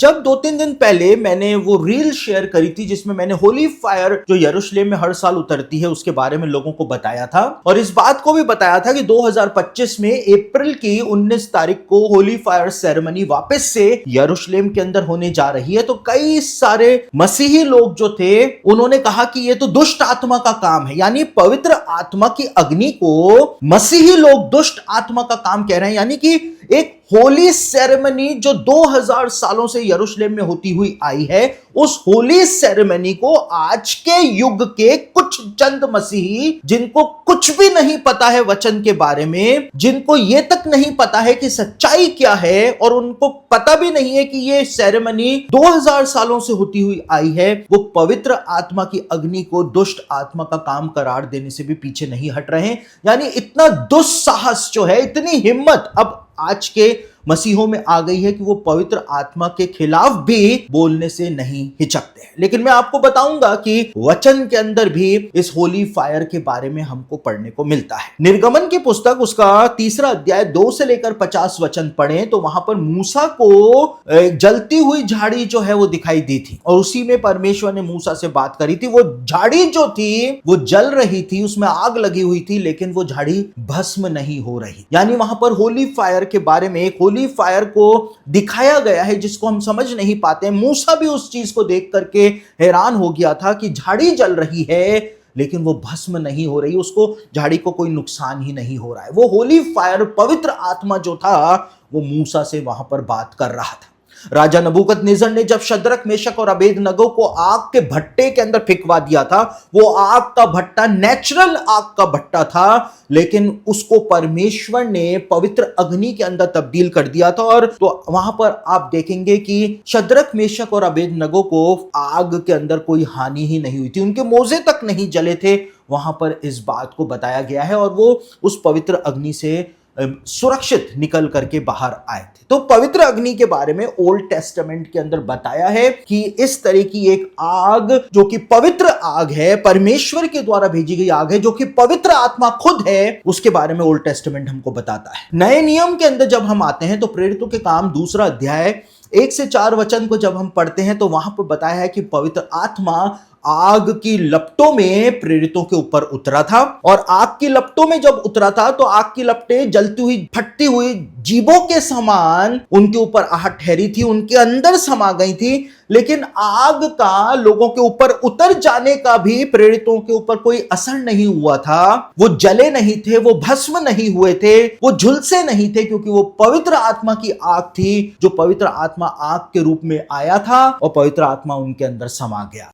जब 2-3 दिन पहले मैंने वो रील शेयर करी थी जिसमें मैंने होली फायर जो यरूशलेम में हर साल उतरती है उसके बारे में लोगों को बताया था और इस बात को भी बताया था कि 2025 में अप्रैल की 19 तारीख को होली फायर सेरेमनी वापस से यरूशलेम के अंदर होने जा रही है। तो कई सारे मसीही लोग जो थे उन्होंने कहा कि ये तो दुष्ट आत्मा का काम है, यानी पवित्र आत्मा की अग्नि को मसीही लोग दुष्ट आत्मा का काम कह रहे हैं। यानी कि एक होली सेरेमनी जो 2000 सालों से यरूशलेम में होती हुई आई है, उस होली सेरेमनी को आज के युग के कुछ चंद मसीही जिनको कुछ भी नहीं पता है वचन के बारे में, जिनको ये तक नहीं पता है कि सच्चाई क्या है और उनको पता भी नहीं है कि ये सेरेमनी 2000 सालों से होती हुई आई है, वो पवित्र आत्मा की अग्नि को दुष्ट आत्मा का काम करार देने से भी पीछे नहीं हट रहे हैं। यानी इतना दुस्साहस जो है, इतनी हिम्मत अब आज के मसीहों में आ गई है कि वो पवित्र आत्मा के खिलाफ भी बोलने से नहीं हिचकते हैं। लेकिन मैं आपको बताऊंगा कि वचन के अंदर भी इस होली फायर के बारे में हमको पढ़ने को मिलता है। निर्गमन की पुस्तक उसका 3 अध्याय 2 से लेकर 50 वचन पढ़े तो वहां पर मूसा को जलती हुई झाड़ी जो है वो दिखाई दी थी और उसी में परमेश्वर ने मूसा से बात करी थी। वो झाड़ी जो थी वो जल रही थी, उसमें आग लगी हुई थी, लेकिन वो झाड़ी भस्म नहीं हो रही। यानी वहां पर होली फायर के बारे में एक होली फायर को दिखाया गया है जिसको हम समझ नहीं पाते। मूसा भी उस चीज को देख करके हैरान हो गया था कि झाड़ी जल रही है लेकिन वो भस्म नहीं हो रही, उसको झाड़ी को कोई नुकसान ही नहीं हो रहा है। वो होली फायर पवित्र आत्मा जो था वो मूसा से वहां पर बात कर रहा था। राजा नबूकदनेस्सर ने जब शद्रक मेशक और अबेदनगो को आग के भट्टे के अंदर फिकवा दिया था, वो आग का भट्टा नेचुरल आग का भट्टा था, लेकिन उसको परमेश्वर ने पवित्र अग्नि के अंदर तब्दील कर दिया था। और तो वहां पर आप देखेंगे कि शद्रक मेशक और अबेदनगो को आग के अंदर कोई हानि ही नहीं हुई थी, उनके मोजे तक नहीं जले थे। वहां पर इस बात को बताया गया है और वो उस पवित्र अग्नि से सुरक्षित निकल करके बाहर आए थे। तो पवित्र अग्नि के बारे में ओल्ड टेस्टामेंट के अंदर बताया है कि इस तरह की एक आग जो कि पवित्र आग है, परमेश्वर के द्वारा भेजी गई आग है, जो कि पवित्र आत्मा खुद है, उसके बारे में ओल्ड टेस्टामेंट हमको बताता है। नए नियम के अंदर जब हम आते हैं तो प्रेरितों के काम 2 अध्याय 1 से 4 वचन को जब हम पढ़ते हैं तो वहां पर बताया है कि पवित्र आत्मा आग की लपटों में प्रेरितों के ऊपर उतरा था और आग की लपटों में जब उतरा था तो आग की लपटें जलती हुई फटती हुई जीवों के समान उनके ऊपर आहट ठहरी थी, उनके अंदर समा गई थी। लेकिन आग का लोगों के ऊपर उतर जाने का भी प्रेरितों के ऊपर कोई असर नहीं हुआ था। वो जले नहीं थे, वो भस्म नहीं हुए थे, वो झुलसे नहीं थे, क्योंकि वो पवित्र आत्मा की आग थी, जो पवित्र आत्मा आग के रूप में आया था और पवित्र आत्मा उनके अंदर समा गया।